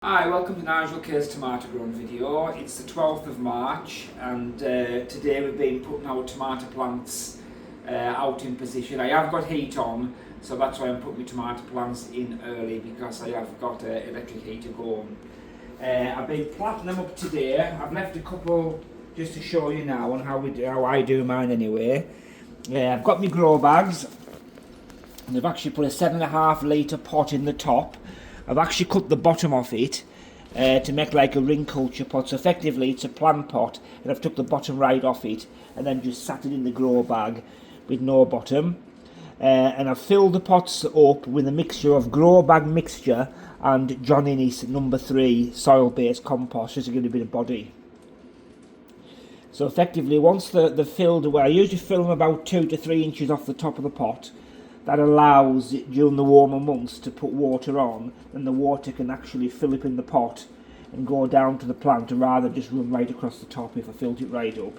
Hi, welcome to Nigel Kerr's tomato growing video. It's the 12th of March and today we've been putting our tomato plants out in position. I have got heat on, so that's why I'm putting my tomato plants in early, because I have got electric heater going. I've been planting them up today. I've left a couple just to show you now on how I do mine anyway. I've got my grow bags and I've actually put a 7.5 litre pot in the top. I've actually cut the bottom off it to make like a ring culture pot, so effectively it's a plant pot, and I've took the bottom right off it and then just sat it in the grow bag with no bottom, and I've filled the pots up with a mixture of grow bag mixture and John Innes number 3 soil based compost, just to give it a bit of body. So effectively once they're filled away, I usually fill them about 2 to 3 inches off the top of the pot. That allows it during the warmer months to put water on, and the water can actually fill up in the pot and go down to the plant rather than just run right across the top if I filled it right up.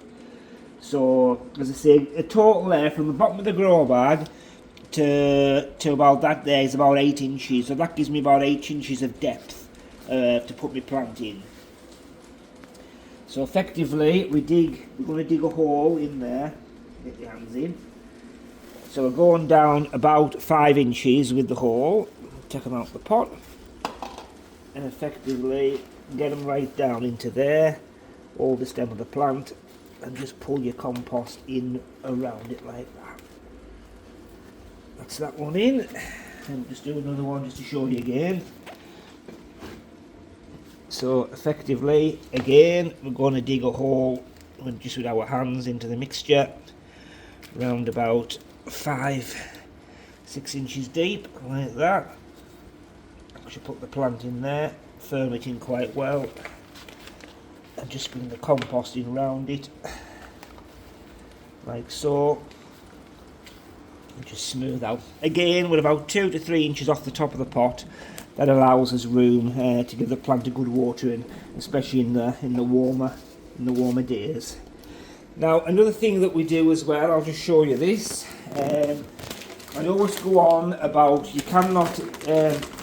So as I say, a total there from the bottom of the grow bag to about that there is about 8 inches, so that gives me about 8 inches of depth to put my plant in. So effectively we're going to dig a hole in there, get your hands in. So we're going down about 5 inches with the hole, take them out of the pot, and effectively get them right down into there, all the stem of the plant, and just pull your compost in around it like that. That's that one in, and just do another one just to show you again. So effectively, again, we're going to dig a hole just with our hands into the mixture, round about 5-6 inches deep, like that. I should put the plant in there, firm it in quite well, and just bring the compost in around it, like so, and just smooth out. Again, we're about 2 to 3 inches off the top of the pot. That allows us room to give the plant a good watering, especially in the warmer days. Now another thing that we do as well, I'll just show you this. I always go on about you cannot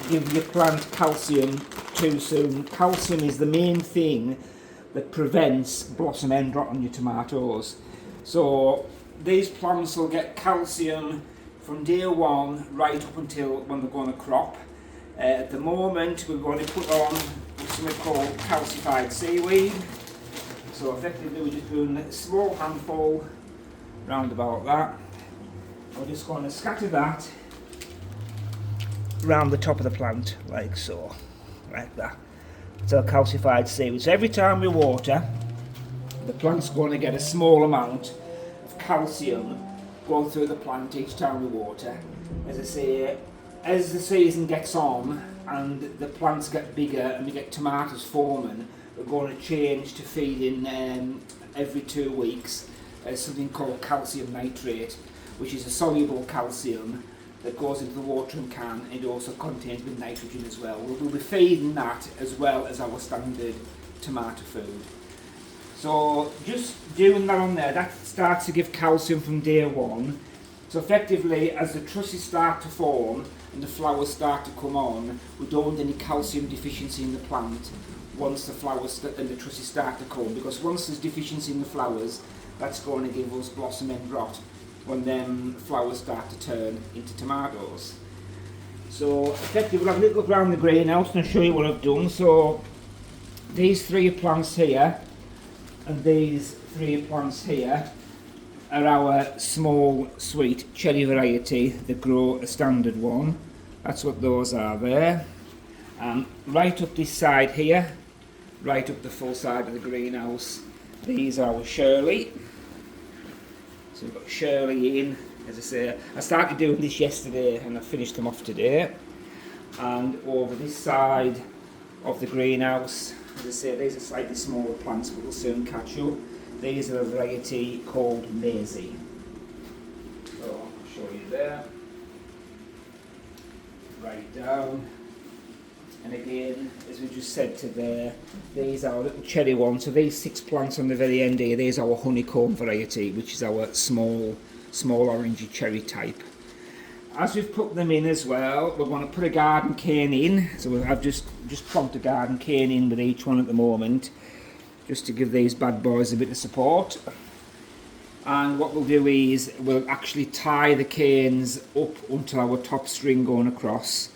give your plant calcium too soon. Calcium is the main thing that prevents blossom end rot on your tomatoes. So these plants will get calcium from day one right up until when they're going to crop. At the moment we're going to put on something called calcified seaweed. So effectively we're just doing a small handful round about that. We're just going to scatter that round the top of the plant like so, like that. So calcified seaweed. So every time we water, the plant's going to get a small amount of calcium going through the plant each time we water. As I say, as the season gets on and the plants get bigger and we get tomatoes forming, we're going to change to feeding every 2 weeks something called calcium nitrate, which is a soluble calcium that goes into the watering can. It also contains with nitrogen as well. We'll be feeding that as well as our standard tomato food. So just doing that on there, that starts to give calcium from day one. So effectively, as the trusses start to form and the flowers start to come on, we don't want any calcium deficiency in the plant once the flowers and the trusses start to come, because once there's deficiency in the flowers, that's going to give us blossom end rot when them flowers start to turn into tomatoes. So effectively, we'll have a little look around the greenhouse and I'll show you what I've done. So these 3 plants here and these 3 plants here are our small sweet cherry variety that grow a standard one. That's what those are there. And right up this side here, right up the full side of the greenhouse, these are our Shirley. So we've got Shirley in, as I say. I started doing this yesterday and I finished them off today. And over this side of the greenhouse, as I say, these are slightly smaller plants but will soon catch up. These are a variety called Maisie. So I'll show you there. Right down. And again, as we just said to there, these are our little cherry ones. So these 6 plants on the very end here, these are our honeycomb variety, which is our small orangey cherry type. As we've put them in as well, we're going to put a garden cane in. So I've just just plonked a garden cane in with each one at the moment, just to give these bad boys a bit of support. And what we'll do is we'll actually tie the canes up until our top string going across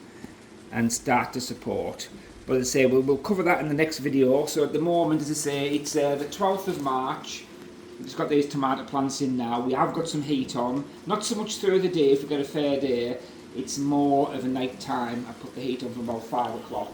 and start to support. But as I say, we'll cover that in the next video. So at the moment, as I say, it's the 12th of March. We've just got these tomato plants in now. We have got some heat on, not so much through the day if we get a fair day. It's more of a night time. I put the heat on from about 5 o'clock.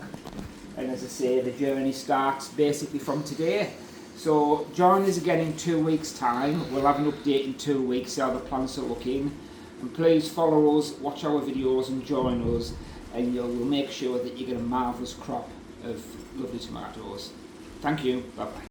And as I say, the journey starts basically from today. So join us again in 2 weeks' time. We'll have an update in 2 weeks, see how the plants are looking. And please follow us, watch our videos and join us, and we'll make sure that you get a marvellous crop of lovely tomatoes. Thank you. Bye bye.